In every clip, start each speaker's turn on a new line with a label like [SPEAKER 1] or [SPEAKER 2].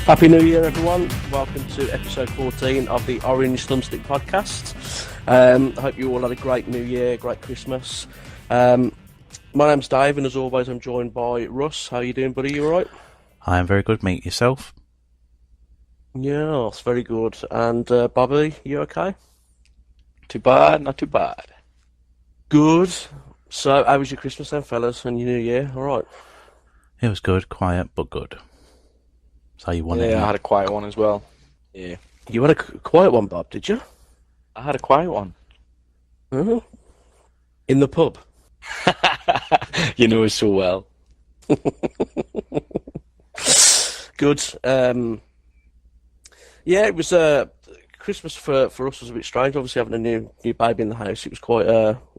[SPEAKER 1] Happy New Year, everyone. Welcome to episode 14 of the Orange Thumbstick Podcast. I hope you all had a great New Year, great Christmas. My name's Dave, and as always, I'm joined by Russ. How are you doing, buddy? You all right?
[SPEAKER 2] I am very good, mate. Yourself?
[SPEAKER 1] Yeah, it's very good. And Bobby, you okay?
[SPEAKER 3] Too bad, not too bad.
[SPEAKER 1] Good. So, how was your Christmas then, fellas, and your New Year? All right?
[SPEAKER 2] It was good, quiet, but good. That's how you want it.
[SPEAKER 3] Yeah, I had a quiet one as well. Yeah.
[SPEAKER 1] You had a quiet one, Bob, did you?
[SPEAKER 3] I had a quiet one.
[SPEAKER 1] Uh-huh. In the pub?
[SPEAKER 3] You know it so well.
[SPEAKER 1] Good. Yeah, it was Christmas for us was a bit strange. Obviously, having a new baby in the house, it was quite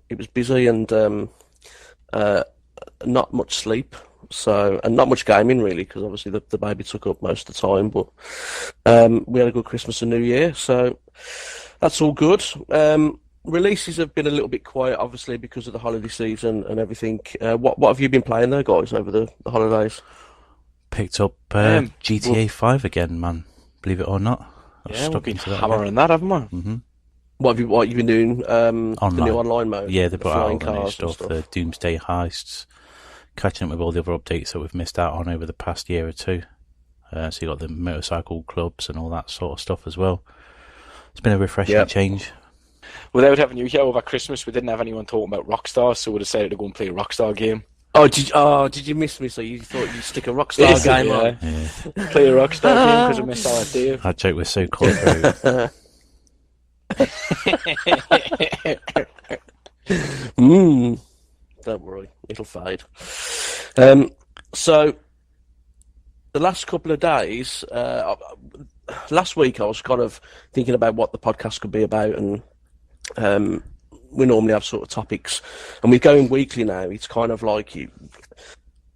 [SPEAKER 1] it was busy and not much sleep. So, and not much gaming really, because obviously the baby took up most of the time. But we had a good Christmas and New Year, so that's all good. Releases have been a little bit quiet, obviously, because of the holiday season and everything. What have you been playing there, guys, over the holidays?
[SPEAKER 2] Picked up GTA 5 again, man. Believe it or not.
[SPEAKER 3] Yeah, we've been hammering that, haven't we?
[SPEAKER 2] Mm-hmm.
[SPEAKER 1] What have you been doing? The new online mode?
[SPEAKER 2] Yeah, they brought out all the new
[SPEAKER 1] cars and
[SPEAKER 2] stuff, the Doomsday heists, catching up with all the other updates that we've missed out on over the past year or two. So you got the motorcycle clubs and all that sort of stuff as well. It's been a refreshing change.
[SPEAKER 3] Without having you here over Christmas, we didn't have anyone talking about Rockstar, so we decided to go and play a Rockstar game.
[SPEAKER 1] Oh, did you miss me? So you thought you'd stick a Rockstar game on?
[SPEAKER 2] Yeah.
[SPEAKER 3] Play a Rockstar game because we missed our idea.
[SPEAKER 2] That joke was so cutthroat.
[SPEAKER 1] Don't worry, it'll fade. So, the last couple of days, last week I was kind of thinking about what the podcast could be about, and we normally have sort of topics, and we're going weekly now. It's kind of like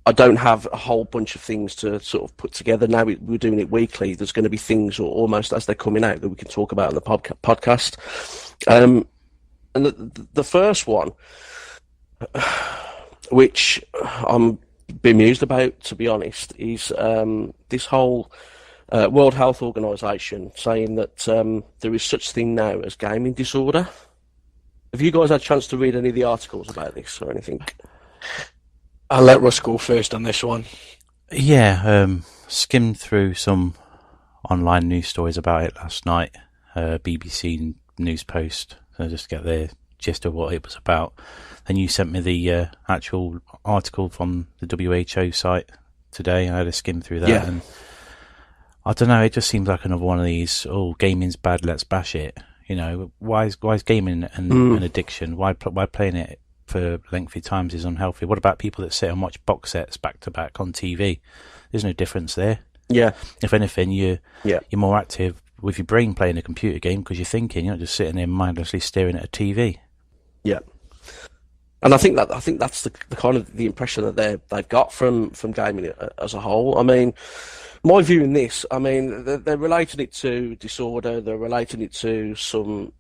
[SPEAKER 1] I don't have a whole bunch of things to sort of put together. Now we're doing it weekly. There's going to be things, or almost as they're coming out, that we can talk about on the podcast. And the first one, which I'm bemused about, to be honest, is this whole World Health Organization saying that there is such thing now as gaming disorder. Have you guys had a chance to read any of the articles about this or anything?
[SPEAKER 3] I'll let Russ go first on this one.
[SPEAKER 2] Yeah, skimmed through some online news stories about it last night. BBC News Post, just to get the gist of what it was about. Then you sent me the actual article from the WHO site today, and I had a skim through that. Yeah. And I don't know, it just seems like another one of these, gaming's bad, let's bash it. You know, why is gaming an addiction? Why playing it for lengthy times is unhealthy? What about people that sit and watch box sets back to back on TV? There's no difference there.
[SPEAKER 1] Yeah.
[SPEAKER 2] If anything, you're more active with your brain playing a computer game because you're thinking. You're not just sitting there mindlessly staring at a TV.
[SPEAKER 1] Yeah. And I think that's the kind of the impression that they've got from gaming as a whole. I mean, my view in this, I mean, they're relating it to disorder. They're relating it to some,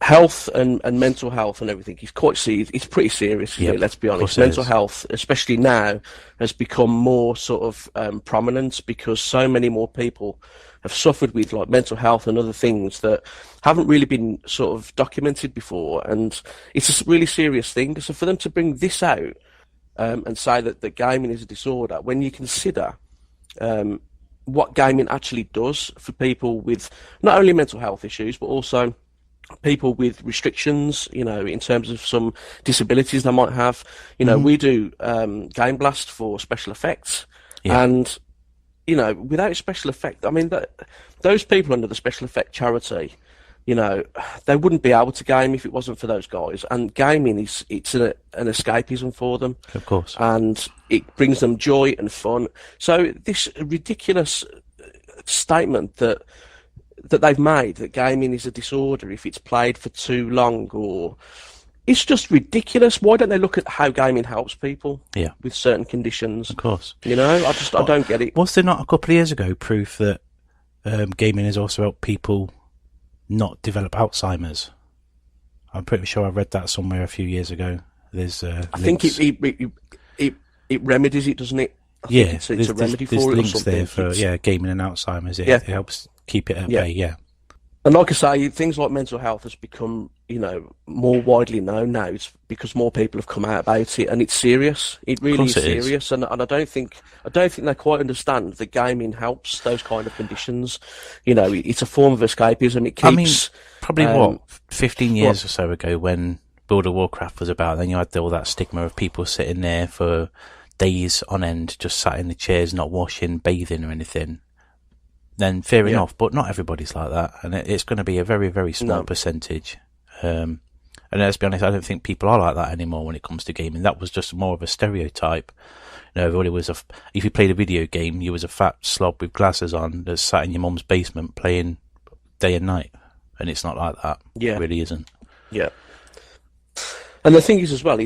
[SPEAKER 1] health and mental health and everything. It's pretty serious. Yep. Let's be honest. Mental health, especially now, has become more sort of prominent because so many more people have suffered with like mental health and other things that haven't really been sort of documented before, and it's a really serious thing. So for them to bring this out and say that the gaming is a disorder, when you consider what gaming actually does for people with not only mental health issues but also people with restrictions, in terms of some disabilities they might have. We do Game Blast for special effects, and without special effect, I mean, those people under the special effect charity, they wouldn't be able to game if it wasn't for those guys. And gaming it's an escapism for them,
[SPEAKER 2] of course,
[SPEAKER 1] and it brings them joy and fun. So this ridiculous statement that they've made, that gaming is a disorder if it's played for too long, or it's just ridiculous. Why don't they look at how gaming helps people with certain conditions?
[SPEAKER 2] Of course.
[SPEAKER 1] I don't get it.
[SPEAKER 2] Was there not a couple of years ago proof that gaming has also helped people not develop Alzheimer's? I'm pretty sure I read that somewhere a few years ago. There's
[SPEAKER 1] I think it remedies it, doesn't it? I think it's a remedy for it or
[SPEAKER 2] links
[SPEAKER 1] something.
[SPEAKER 2] there for gaming and Alzheimer's. It helps keep it at bay. Yeah.
[SPEAKER 1] And like I say, things like mental health has become, more widely known now. It's because more people have come out about it, and it's serious. It really is serious, and I don't think they quite understand that gaming helps those kind of conditions. It's a form of escapism. It keeps.
[SPEAKER 2] Probably 15 years or so ago, when World of Warcraft was about, then you had all that stigma of people sitting there for days on end, just sat in the chairs, not washing, bathing, or anything. Then fair enough, but not everybody's like that, and it's going to be a very, very small percentage. And let's be honest, I don't think people are like that anymore when it comes to gaming. That was just more of a stereotype. Everybody was if you played a video game, you was a fat slob with glasses on that sat in your mum's basement playing day and night, and it's not like that.
[SPEAKER 1] Yeah,
[SPEAKER 2] it really isn't.
[SPEAKER 1] Yeah. And the thing is as well,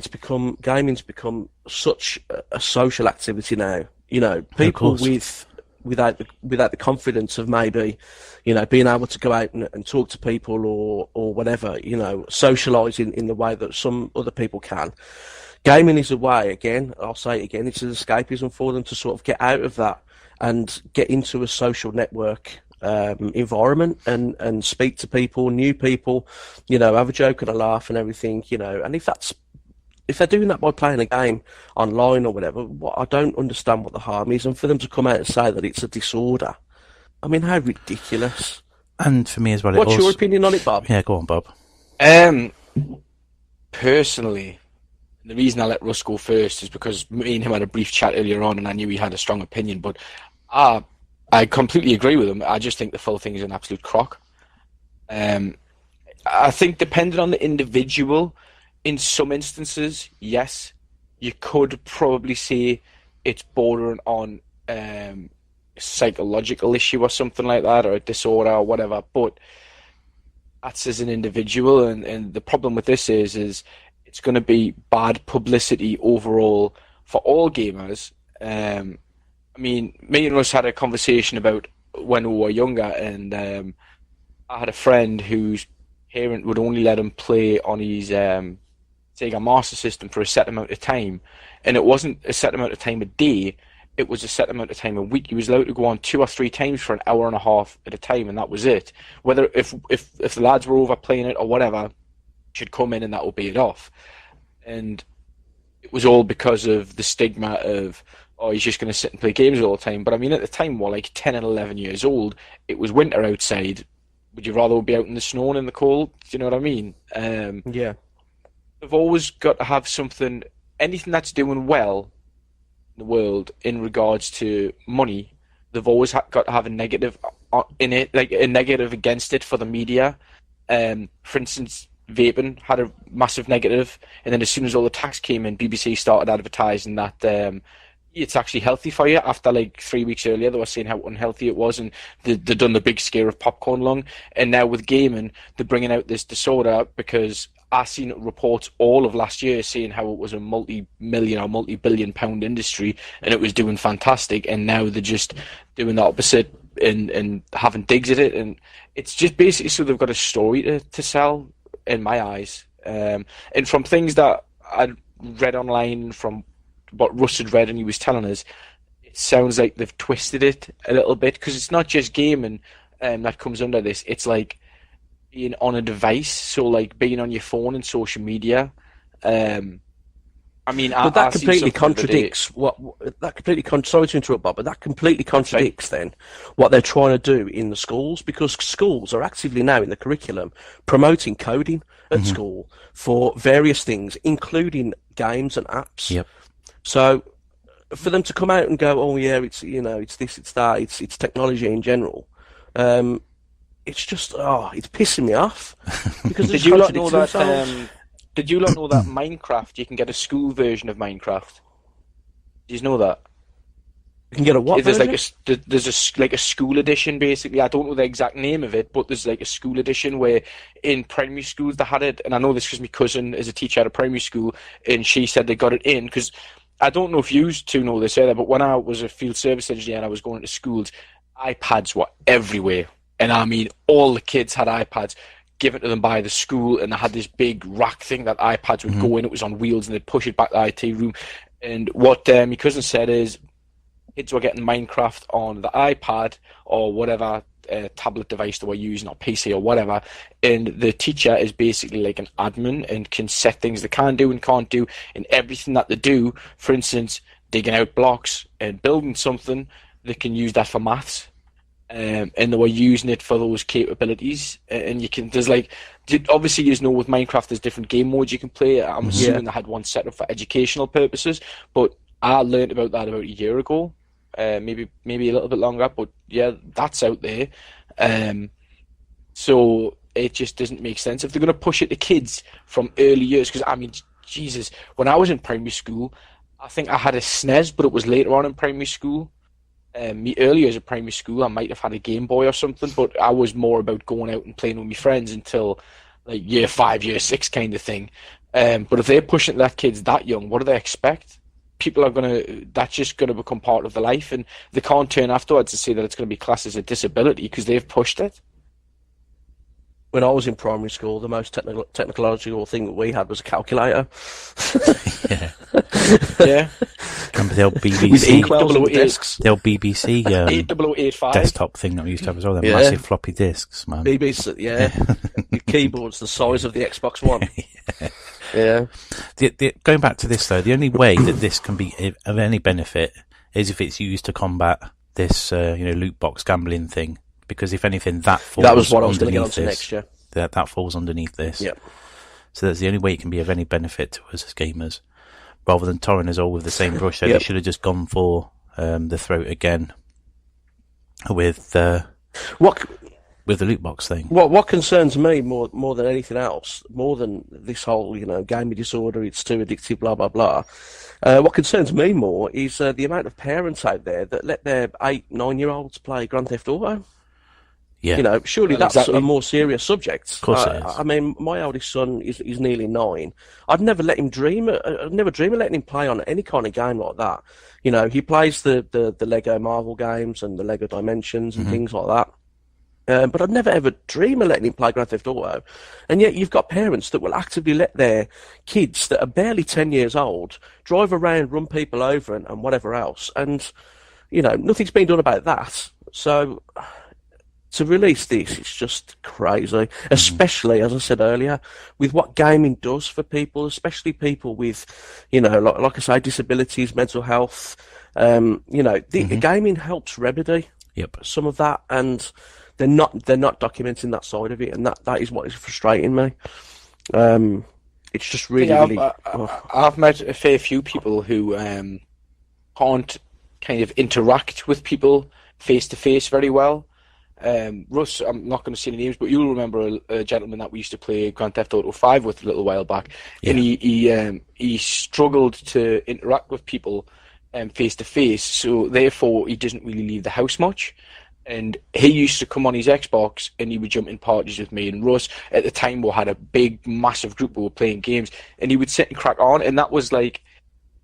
[SPEAKER 1] gaming's become such a social activity now. People without the confidence of maybe, being able to go out and talk to people or whatever, socialise in the way that some other people can. Gaming is a way, again, I'll say it again, it's an escapism for them to sort of get out of that and get into a social network environment and speak to people, new people, have a joke and a laugh and everything, and if they're doing that by playing a game online or whatever, I don't understand what the harm is. And for them to come out and say that it's a disorder, I mean, how ridiculous.
[SPEAKER 2] And for me as well...
[SPEAKER 1] What's your opinion on it, Bob?
[SPEAKER 2] Yeah, go on, Bob.
[SPEAKER 3] Personally, the reason I let Russ go first is because me and him had a brief chat earlier on and I knew he had a strong opinion, but I completely agree with him. I just think the full thing is an absolute crock. I think depending on the individual... In some instances, yes, you could probably say it's bordering on a psychological issue or something like that, or a disorder or whatever, but that's as an individual, and the problem with this is it's going to be bad publicity overall for all gamers. I mean, me and Russ had a conversation about when we were younger, and I had a friend whose parent would only let him play on his... Sega Master System for a set amount of time, and it wasn't a set amount of time a day, it was a set amount of time a week. He was allowed to go on 2 or 3 times for an hour and a half at a time, and that was it. Whether if the lads were overplaying it or whatever, should come in and that would be it off. And it was all because of the stigma of, oh, he's just going to sit and play games all the time. But I mean, at the time, we're like 10 and 11 years old, it was winter outside. Would you rather be out in the snow and in the cold? Do you know what I mean?
[SPEAKER 1] Yeah.
[SPEAKER 3] They've always got to have something, anything that's doing well in the world in regards to money, they've always got to have a negative in it, like a negative against it for the media. For instance, vaping had a massive negative, and then as soon as all the tax came in, BBC started advertising that it's actually healthy for you. After like 3 weeks earlier, they were saying how unhealthy it was, and they'd done the big scare of popcorn lung. And now with gaming, they're bringing out this disorder because I seen reports all of last year saying how it was a multi-million or multi-billion pound industry and it was doing fantastic, and now they're just doing the opposite and having digs at it, and it's just basically so they've got a story to sell in my eyes. And from things that I read online, from what Russ had read and he was telling us, it sounds like they've twisted it a little bit, because it's not just gaming that comes under this, it's like being on a device, so like being on your phone and social media. I mean, but
[SPEAKER 1] that completely contradicts sorry to interrupt, Bob, but that completely contradicts then what they're trying to do in the schools, because schools are actively now in the curriculum promoting coding at school for various things, including games and apps.
[SPEAKER 2] Yep.
[SPEAKER 1] So for them to come out and go, oh yeah, it's it's this, it's that, it's technology in general. It's just, it's pissing me off. Because
[SPEAKER 3] Did you not know that Minecraft, you can get a school version of Minecraft? Do you know that?
[SPEAKER 1] You can get a what
[SPEAKER 3] version?
[SPEAKER 1] There's
[SPEAKER 3] a school edition, basically. I don't know the exact name of it, but there's like a school edition where in primary schools they had it, and I know this because my cousin is a teacher at a primary school, and she said they got it in, because I don't know if you two know this either, but when I was a field service engineer and I was going to schools, iPads were everywhere. And I mean, all the kids had iPads given to them by the school, and they had this big rack thing that iPads would go in. It was on wheels, and they'd push it back to the IT room. And what my cousin said is, kids were getting Minecraft on the iPad or whatever tablet device they were using, or PC or whatever, and the teacher is basically like an admin and can set things they can do and can't do, and everything that they do, for instance, digging out blocks and building something, they can use that for maths. And they were using it for those capabilities, and you can, there's like, obviously you know with Minecraft there's different game modes you can play. I'm assuming they had one set up for educational purposes, but I learned about that about a year ago, maybe a little bit longer, but yeah, that's out there. So it just doesn't make sense if they're going to push it to kids from early years, because I mean, Jesus, when I was in primary school, I think I had a SNES, but it was later on in primary school. Me earlier as a primary school, I might have had a Game Boy or something, but I was more about going out and playing with my friends until like year 5, year 6 kind of thing. But if they're pushing that kids that young, what do they expect? People are that's just gonna become part of their life, and they can't turn afterwards to say that it's gonna be classed as a disability because they've pushed it.
[SPEAKER 1] When I was in primary school, the most technological thing that we had was a calculator.
[SPEAKER 2] Yeah.
[SPEAKER 3] Yeah.
[SPEAKER 2] Remember the old BBC,
[SPEAKER 1] with inkwells on the discs?
[SPEAKER 2] the old BBC
[SPEAKER 3] 80085
[SPEAKER 2] desktop thing that we used to have as well. Them massive floppy discs, man.
[SPEAKER 1] BBC, the keyboards the size of the Xbox One. Yeah.
[SPEAKER 2] Going back to this though, the only way that this can be of any benefit is if it's used to combat this, loot box gambling thing. Because if anything, that was what I was going to get onto next year. That falls underneath this.
[SPEAKER 1] Yep.
[SPEAKER 2] So that's the only way it can be of any benefit to us as gamers. Rather than tarring us all with the same brush, they should have just gone for the throat again with the loot box thing.
[SPEAKER 1] What concerns me more than anything else, more than this whole gaming disorder, it's too addictive, blah blah blah. What concerns me more is the amount of parents out there that let their 8-9-year-olds play Grand Theft Auto.
[SPEAKER 2] Yeah.
[SPEAKER 1] Surely that's a more serious subject.
[SPEAKER 2] Of course it is.
[SPEAKER 1] I mean, my eldest son is nearly 9. I'd never let him dream. I'd never dream of letting him play on any kind of game like that. He plays the Lego Marvel games and the Lego Dimensions and things like that. But I'd never ever dream of letting him play Grand Theft Auto. And yet you've got parents that will actively let their kids that are barely 10 years old drive around, run people over and whatever else. And, nothing's been done about that. So to release this, it's just crazy. Especially, as I said earlier, with what gaming does for people, especially people with, like I say, disabilities, mental health. Gaming helps remedy some of that, and they're not documenting that side of it, and that is what is frustrating me. It's just really,
[SPEAKER 3] I've met a fair few people who can't kind of interact with people face to face very well. Russ, I'm not going to say any names, but you'll remember a gentleman that we used to play Grand Theft Auto 5 with a little while back, and he struggled to interact with people face to face, so therefore he doesn't really leave the house much. And he used to come on his Xbox and he would jump in parties with me and Russ. At the time, we had a big, massive group who were playing games, and he would sit and crack on, and that was like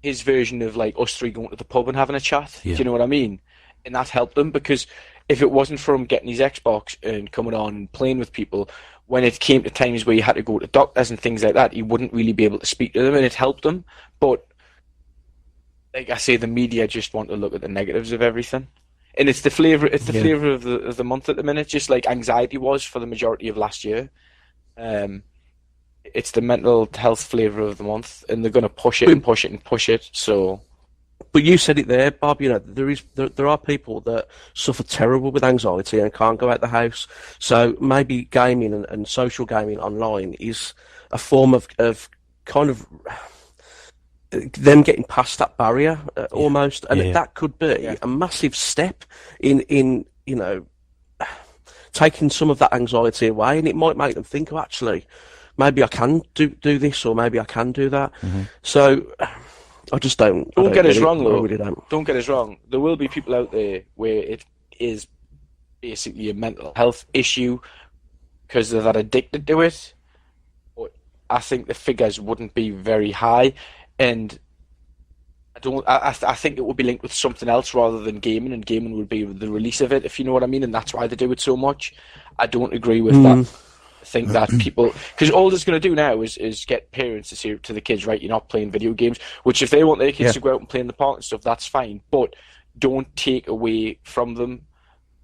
[SPEAKER 3] his version of like us three going to the pub and having a chat. Do you know what I mean? And that helped him, because if it wasn't for him getting his Xbox and coming on and playing with people, when it came to times where he had to go to doctors and things like that, he wouldn't really be able to speak to them, and it helped him. But like I say, the media just want to look at the negatives of everything. And it's the flavour. It's the flavour of the month at the minute, just like anxiety was for the majority of last year. It's the mental health flavour of the month, and they're going to push it and push it and push it. So,
[SPEAKER 1] but you said it there, Bob. There are people that suffer terrible with anxiety and can't go out the house. So maybe gaming and social gaming online is a form of kind of them getting past that barrier almost, and that could be a massive step in taking some of that anxiety away, and it might make them think, actually, maybe I can do this, or maybe I can do that. So I just don't
[SPEAKER 3] get us wrong, though.
[SPEAKER 1] I really don't.
[SPEAKER 3] Don't get us wrong. There will be people out there where it is basically a mental health issue because they're that addicted to it. But I think the figures wouldn't be very high. And I think it would be linked with something else rather than gaming, and gaming would be the release of it, if you know what I mean, and that's why they do it so much. I don't agree with that. I think that people, because all it's going to do now is get parents to say to the kids, right, you're not playing video games, which if they want their kids to go out and play in the park and stuff, that's fine. But don't take away from them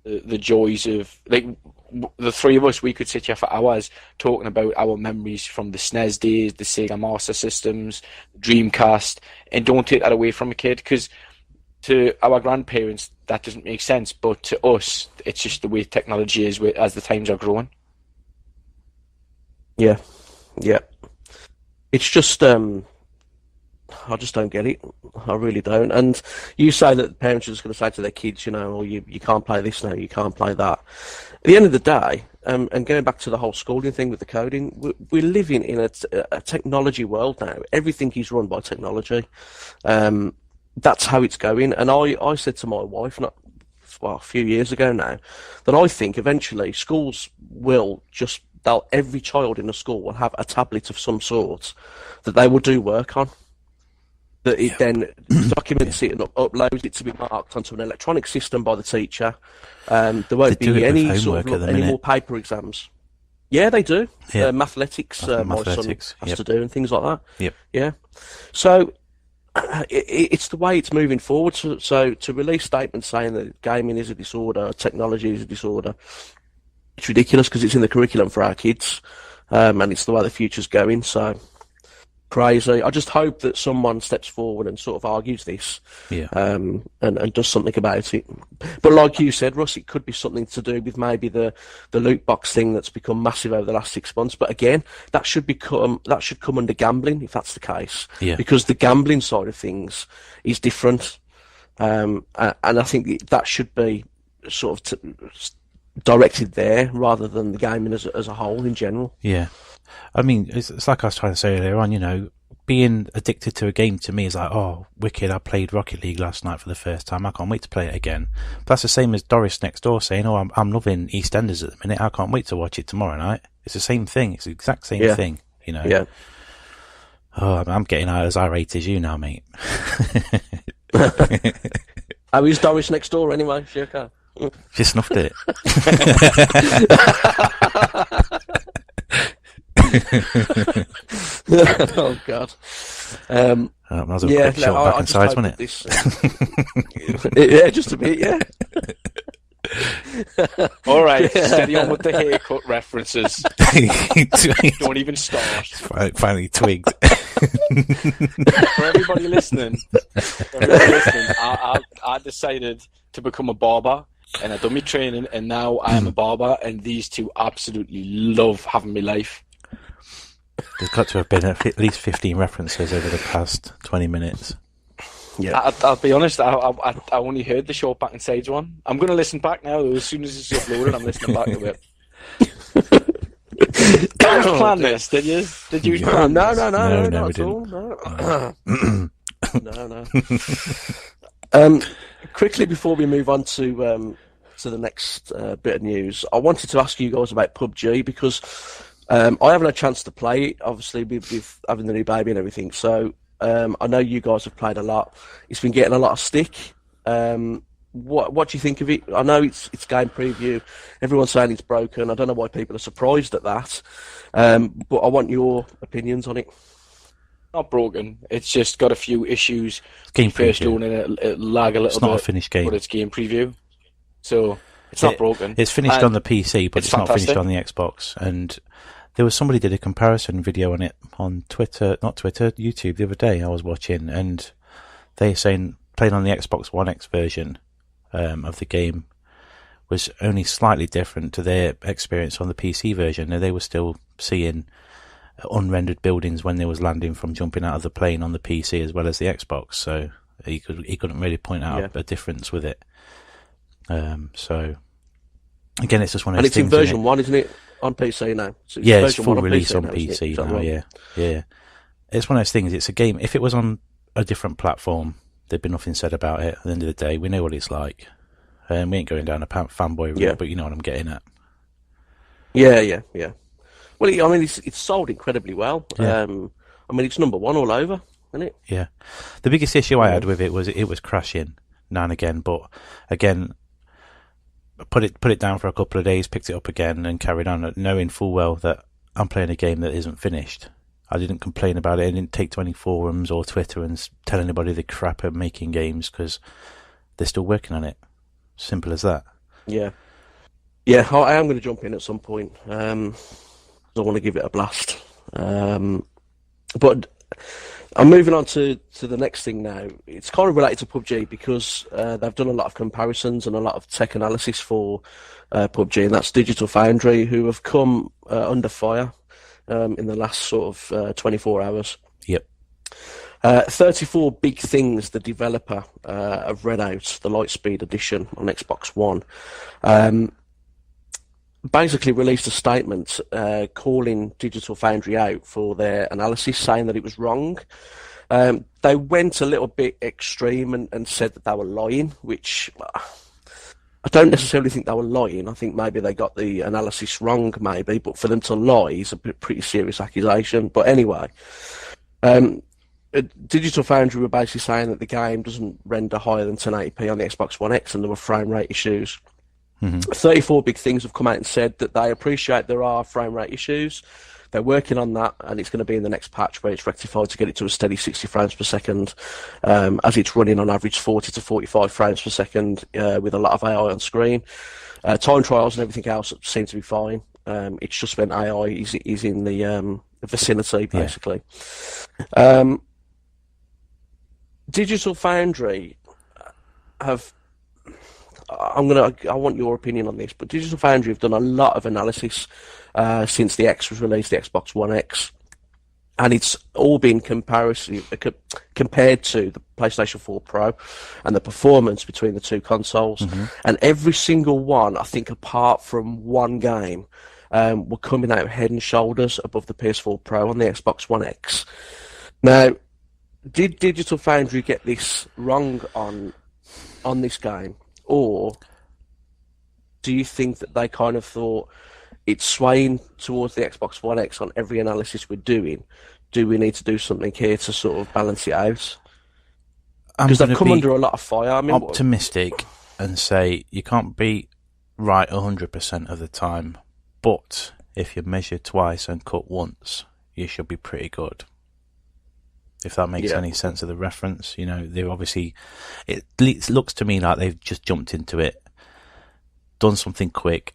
[SPEAKER 3] the joys of, like, the three of us, we could sit here for hours talking about our memories from the SNES days, the Sega Master Systems, Dreamcast, and don't take that away from a kid, because to our grandparents that doesn't make sense, but to us it's just the way technology is as the times are growing.
[SPEAKER 1] Yeah, it's just I just don't get it. I really don't. And you say that parents are just going to say to their kids, oh, you can't play this now, you can't play that. At the end of the day, and going back to the whole schooling thing with the coding, we're living in a technology world now. Everything is run by technology. That's how it's going. And I said to my wife, a few years ago now, that I think eventually schools will every child in a school will have a tablet of some sort that they will do work on. That it then documents it and uploads it to be marked onto an electronic system by the teacher. There won't be any more paper exams. Yeah, they do. Yeah. Mathletics, my son has to do, and things like that.
[SPEAKER 2] Yep.
[SPEAKER 1] Yeah. So it's the way it's moving forward. So to release statements saying that gaming is a disorder, technology is a disorder, it's ridiculous, because it's in the curriculum for our kids, and it's the way the future's going. So crazy. I just hope that someone steps forward and sort of argues this, and does something about it. But like you said, Russ, it could be something to do with maybe the loot box thing that's become massive over the last 6 months. But again, that should come under gambling if that's the case, because the gambling side of things is different, and I think that should be sort of directed there rather than the gaming as a whole in general.
[SPEAKER 2] Yeah. I mean, it's like I was trying to say earlier on, being addicted to a game to me is like, oh, wicked, I played Rocket League last night for the first time, I can't wait to play it again. But that's the same as Doris next door saying, oh, I'm loving EastEnders at the minute, I can't wait to watch it tomorrow night. It's the same thing, it's the exact same thing,
[SPEAKER 1] Yeah.
[SPEAKER 2] Oh, I'm getting as irate as you now, mate.
[SPEAKER 1] How is Doris next door anyway? She okay?
[SPEAKER 2] She snuffed it.
[SPEAKER 1] Oh God!
[SPEAKER 2] That was a quick shot back inside, wasn't
[SPEAKER 1] it? Yeah, just a bit. Yeah.
[SPEAKER 3] All right, steady on with the haircut references. Don't even start.
[SPEAKER 2] Finally twigged.
[SPEAKER 3] For everybody listening, I decided to become a barber, and I've done my training, and now I am a barber, and these two absolutely love having my life.
[SPEAKER 2] There's got to have been at least 15 references over the past 20 minutes.
[SPEAKER 3] Yeah, I'll be honest, I only heard the short back and sides one. I'm going to listen back now. As soon as it's uploaded, I'm listening back to it. Did you plan this? Did you? Did you?
[SPEAKER 1] No, not at all. No. Quickly before we move on to the next bit of news, I wanted to ask you guys about PUBG, because I haven't had a chance to play it, obviously with having the new baby and everything. So I know you guys have played a lot. It's been getting a lot of stick. What do you think of it? I know it's game preview. Everyone's saying it's broken. I don't know why people are surprised at that. But I want your opinions on it.
[SPEAKER 3] Not broken. It's just got a few issues.
[SPEAKER 2] Game
[SPEAKER 3] first
[SPEAKER 2] preview.
[SPEAKER 3] Doing it lag a little bit.
[SPEAKER 2] It's not a finished game.
[SPEAKER 3] But it's game preview. So it's not broken.
[SPEAKER 2] It's finished on the PC, but it's not
[SPEAKER 3] fantastic.
[SPEAKER 2] finished on the Xbox. And there was somebody did a comparison video on it on YouTube the other day I was watching, and they're saying playing on the Xbox One X version of the game was only slightly different to their experience on the PC version. They were still seeing unrendered buildings when they was landing from jumping out of the plane on the PC as well as the Xbox, so he couldn't really point out a difference with it. So again, it's just one of those things.
[SPEAKER 1] And it's in version 1, isn't it? On PC now. So
[SPEAKER 2] it's full release on PC now. Yeah. It's one of those things. It's a game. If it was on a different platform, there'd be nothing said about it. At the end of the day, we know what it's like. We ain't going down a fanboy route, but you know what I'm getting at.
[SPEAKER 1] Yeah. Well, I mean, it's sold incredibly well.
[SPEAKER 2] Yeah.
[SPEAKER 1] I mean, it's number 1 all over, isn't it?
[SPEAKER 2] Yeah. The biggest issue I had with it was crashing now and again. But again, put it down for a couple of days, picked it up again, and carried on, knowing full well that I'm playing a game that isn't finished. I didn't complain about it. I didn't take to any forums or Twitter and tell anybody the crap at making games, because they're still working on it. Simple as that.
[SPEAKER 1] Yeah. Yeah, I am going to jump in at some point. I want to give it a blast. But I'm moving on to the next thing now. It's kind of related to PUBG because they've done a lot of comparisons and a lot of tech analysis for PUBG, and that's Digital Foundry, who have come under fire in the last sort of 24 hours.
[SPEAKER 2] Yep.
[SPEAKER 1] 34 big things the developer of Redout, the Lightspeed edition on Xbox One, basically released a statement calling Digital Foundry out for their analysis, saying that it was wrong. They went a little bit extreme and said that they were lying, which I don't necessarily think they were lying. I think maybe they got the analysis wrong, maybe, but for them to lie is a pretty serious accusation. But anyway, Digital Foundry were basically saying that the game doesn't render higher than 1080p on the Xbox One X and there were frame rate issues. 34 big things have come out and said that they appreciate there are frame rate issues. They're working on that, and it's going to be in the next patch where it's rectified to get it to a steady 60 frames per second, as it's running on average 40 to 45 frames per second with a lot of AI on screen. Time trials and everything else seem to be fine. It's just when AI is in the vicinity, basically. Yeah. Digital Foundry have... I want your opinion on this, but Digital Foundry have done a lot of analysis since the X was released, the Xbox One X, and it's all been compared to the PlayStation 4 Pro and the performance between the two consoles. And every single one, I think apart from one game, were coming out head and shoulders above the PS4 Pro on the Xbox One X. Now, did Digital Foundry get this wrong on this game? Or do you think that they kind of thought it's swaying towards the Xbox One X on every analysis we're doing? Do we need to do something here to sort of balance it out? Because they've come under a lot of fire. I mean,
[SPEAKER 2] optimistic and say you can't be right 100% of the time, but if you measure twice and cut once, you should be pretty good. If that makes any sense of the reference, you know, they're obviously, it looks to me like they've just jumped into it, done something quick,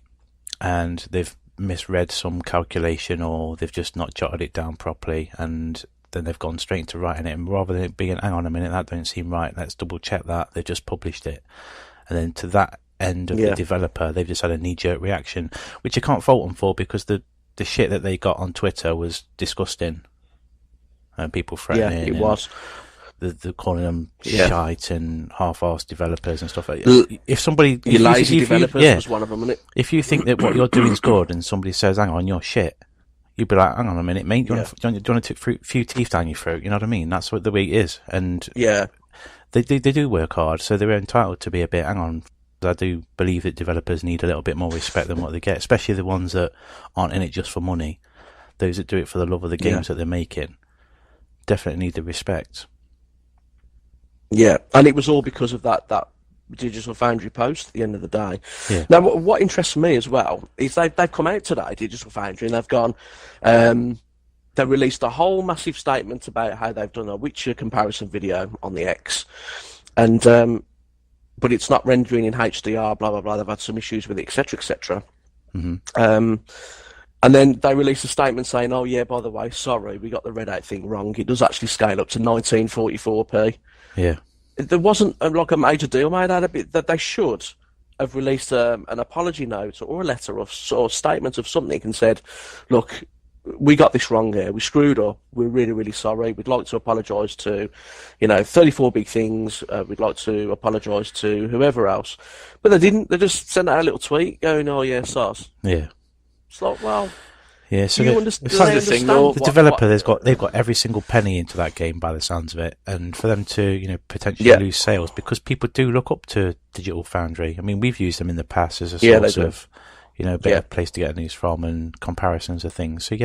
[SPEAKER 2] and they've misread some calculation, or they've just not jotted it down properly, and then they've gone straight into writing it. And rather than it being, hang on a minute, that don't seem right, let's double check that, they've just published it. And then to that end of the developer, they've just had a knee-jerk reaction, which you can't fault them for, because the shit that they got on Twitter was disgusting. People threatening.
[SPEAKER 1] Yeah, it was.
[SPEAKER 2] They're calling them shite and half-assed developers and stuff like that. If somebody...
[SPEAKER 1] lazy developers was one of them, isn't it?
[SPEAKER 2] If you think that what you're doing is good and somebody says, hang on, you're shit, you'd be like, hang on a minute, mate, do you want to take a few teeth down your throat? You know what I mean? That's what the way it is. And they do work hard, so they're entitled to be a bit, hang on, I do believe that developers need a little bit more respect than what they get, especially the ones that aren't in it just for money. Those that do it for the love of the games that they're making definitely need the respect.
[SPEAKER 1] Yeah, and it was all because of that Digital Foundry post at the end of the day.
[SPEAKER 2] Yeah.
[SPEAKER 1] Now, what interests me as well is they've come out today, Digital Foundry, and they've gone, they released a whole massive statement about how they've done a Witcher comparison video on the X, and but it's not rendering in HDR, blah, blah, blah, they've had some issues with it, etc., etc. And then they released a statement saying, oh yeah, by the way, sorry, we got the Redout thing wrong. It does actually scale up to 1944p.
[SPEAKER 2] Yeah.
[SPEAKER 1] There wasn't like a major deal made out of it. That they should have released an apology note or a letter or statement of something and said, look, we got this wrong here. We screwed up. We're really, really sorry. We'd like to apologise to, 34 big things. We'd like to apologise to whoever else. But they didn't. They just sent out a little tweet going, oh yeah, SARS.
[SPEAKER 2] Yeah.
[SPEAKER 1] It's like, well,
[SPEAKER 2] so
[SPEAKER 1] the
[SPEAKER 2] developer, they've got every single penny into that game by the sounds of it, and for them to potentially lose sales because people do look up to Digital Foundry. I mean, we've used them in the past as a source of better place to get news from and comparisons of things. So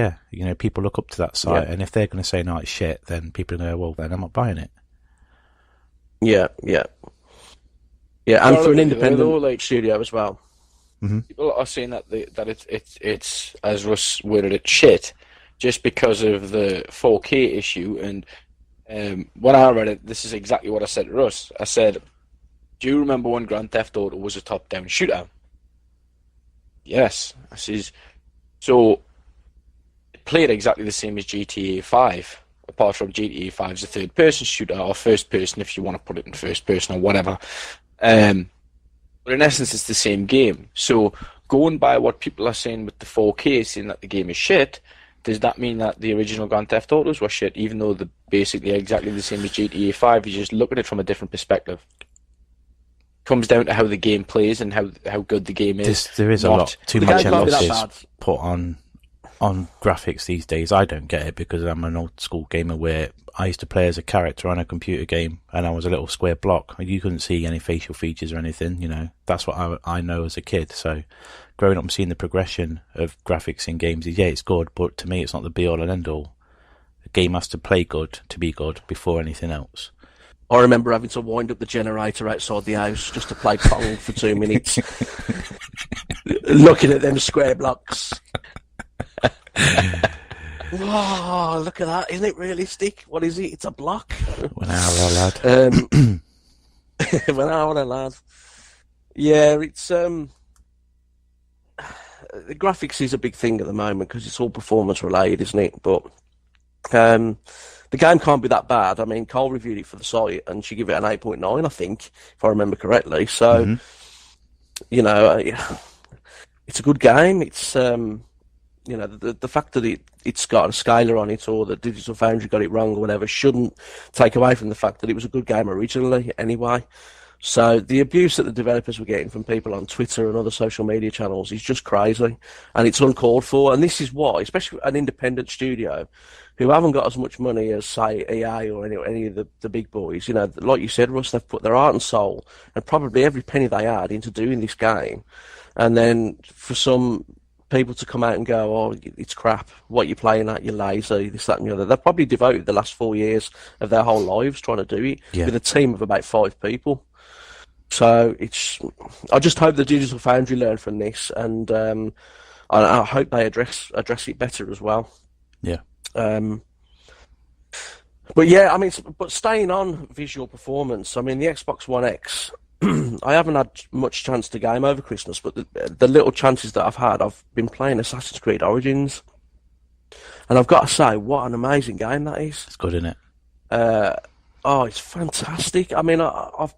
[SPEAKER 2] people look up to that site, and if they're going to say no, it's shit, then people know, well, then I'm not buying it.
[SPEAKER 1] Yeah, and for an independent studio as well.
[SPEAKER 3] People are saying that it's as Russ worded it, shit, just because of the 4K issue. And when I read it, this is exactly what I said to Russ. I said, do you remember when Grand Theft Auto was a top-down shooter? Yes. I says, so it played exactly the same as GTA 5, apart from GTA 5 is a third-person shooter, or first-person if you want to put it in first-person or whatever. But in essence, it's the same game. So going by what people are saying with the 4K, saying that the game is shit, does that mean that the original Grand Theft Autos were shit, even though they're basically exactly the same as GTA 5? You just look at it from a different perspective. Comes down to how the game plays and how good the game is.
[SPEAKER 2] There is a lot too much emphasis put on graphics these days. I don't get it because I'm an old school gamer where I used to play as a character on a computer game and I was a little square block. You couldn't see any facial features or anything, you know. That's what I know as a kid. So growing up and seeing the progression of graphics in games is, yeah, it's good, but to me it's not the be all and end all. A game has to play good to be good before anything else.
[SPEAKER 1] I remember having to wind up the generator outside the house just to play Pong for 2 minutes. Looking at them square blocks. Whoa, look at that. Isn't it realistic? What is it? It's a block.
[SPEAKER 2] 1 hour, lad.
[SPEAKER 1] 1 hour, lad. Yeah, it's... the graphics is a big thing at the moment because it's all performance related, isn't it? But... the game can't be that bad. I mean, Cole reviewed it for the site, and she gave it an 8.9, I think, if I remember correctly. So, you know, it's a good game. It's, you know, the fact that it's got a scaler on it, or that Digital Foundry got it wrong or whatever, shouldn't take away from the fact that it was a good game originally anyway. So the abuse that the developers were getting from people on Twitter and other social media channels is just crazy, and it's uncalled for. And this is why, especially an independent studio who haven't got as much money as, say, EA or any of the big boys, you know, like you said, Russ, they've put their heart and soul and probably every penny they had into doing this game. And then for some people to come out and go, oh, it's crap, what you're playing at, you're lazy, this, that and the other. They've probably devoted the last 4 years of their whole lives trying to do it with a team of about 5 people. So I just hope the Digital Foundry learn from this, and I hope they address it better as well.
[SPEAKER 2] Yeah.
[SPEAKER 1] But yeah, I mean, but staying on visual performance, I mean, the Xbox One X, I haven't had much chance to game over Christmas, but the little chances that I've had, I've been playing Assassin's Creed Origins, and I've got to say, what an amazing game that is.
[SPEAKER 2] It's good, isn't it?
[SPEAKER 1] Oh, it's fantastic. I mean, I've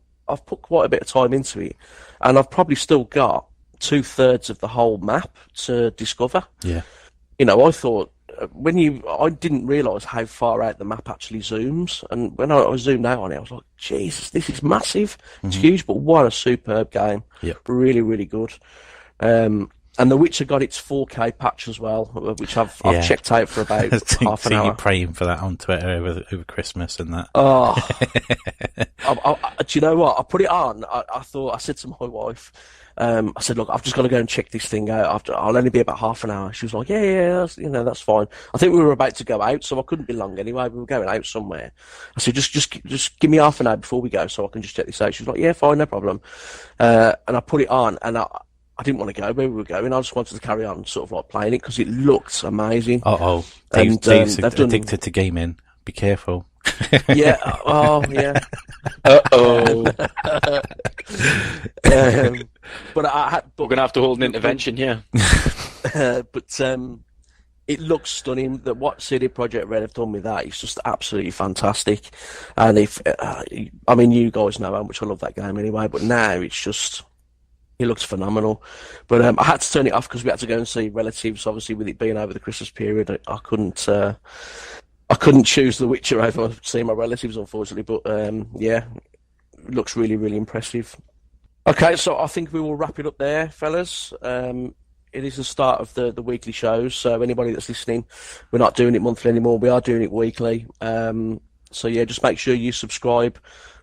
[SPEAKER 1] put quite a bit of time into it, and I've probably still got 2/3 of the whole map to discover.
[SPEAKER 2] Yeah.
[SPEAKER 1] You know, I thought I didn't realise how far out the map actually zooms, and when I zoomed out on it, I was like, Jesus, this is massive. It's huge, but what a superb game.
[SPEAKER 2] Yeah.
[SPEAKER 1] Really, really good. And The Witcher got its 4K patch as well, which I've checked out for about half an hour.
[SPEAKER 2] You're praying for that on Twitter over Christmas and that.
[SPEAKER 1] Oh, do you know what? I put it on. I said to my wife, I said, look, I've just got to go and check this thing out. I'll only be about half an hour. She was like, yeah, that's fine. I think we were about to go out, so I couldn't be long anyway. We were going out somewhere. I said, just give me half an hour before we go, so I can just check this out. She was like, yeah, fine, no problem. And I put it on, and I didn't want to go where we were going. I just wanted to carry on sort of like playing it because it looked amazing.
[SPEAKER 2] Dave's addicted to gaming. Be careful.
[SPEAKER 1] Yeah. Oh, yeah. But we're
[SPEAKER 3] going to have to hold an intervention here.
[SPEAKER 1] But it looks stunning. That what CD Projekt Red have done with that is just absolutely fantastic. And I mean, you guys know how much I love that game anyway, but now it's just... It looks phenomenal, but I had to turn it off because we had to go and see relatives. Obviously, with it being over the Christmas period, I couldn't choose The Witcher over seeing my relatives, unfortunately. But yeah, it looks really, really impressive. Okay, so I think we will wrap it up there, fellas. It is the start of the weekly shows, so anybody that's listening, we're not doing it monthly anymore. We are doing it weekly. So yeah, just make sure you subscribe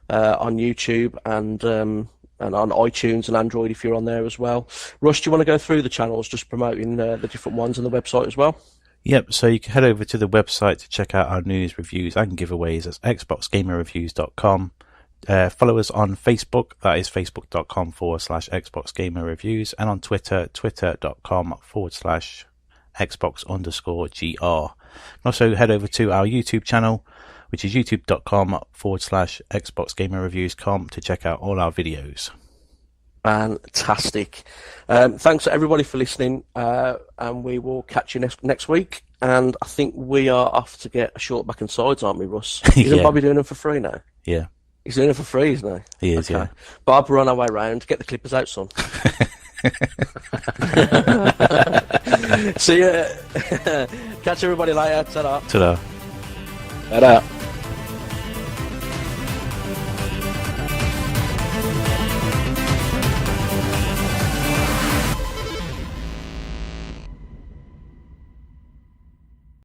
[SPEAKER 1] on YouTube and on iTunes and Android if you're on there as well. Rush, do you want to go through the channels, just promoting the different ones on the website as well?
[SPEAKER 2] Yep, so you can head over to the website to check out our news, reviews and giveaways. That's xboxgamerreviews.com. Follow us on Facebook, that is facebook.com/xboxgamerreviews, and on Twitter, twitter.com/xbox_gr. Also head over to our YouTube channel, which is youtube.com/Xbox Gamer Reviews comp to check out all our videos.
[SPEAKER 1] Fantastic. Thanks everybody for listening, and we will catch you next week. And I think we are off to get a short back and sides, aren't we, Russ? Isn't Bobby doing them for free now?
[SPEAKER 2] Yeah.
[SPEAKER 1] He's doing it for free, isn't he?
[SPEAKER 2] He is, yeah.
[SPEAKER 1] Bob, we're on our way round. Get the clippers out, son. See ya. Catch everybody later. Ta-da.
[SPEAKER 2] Ta-da.
[SPEAKER 3] Ta-da.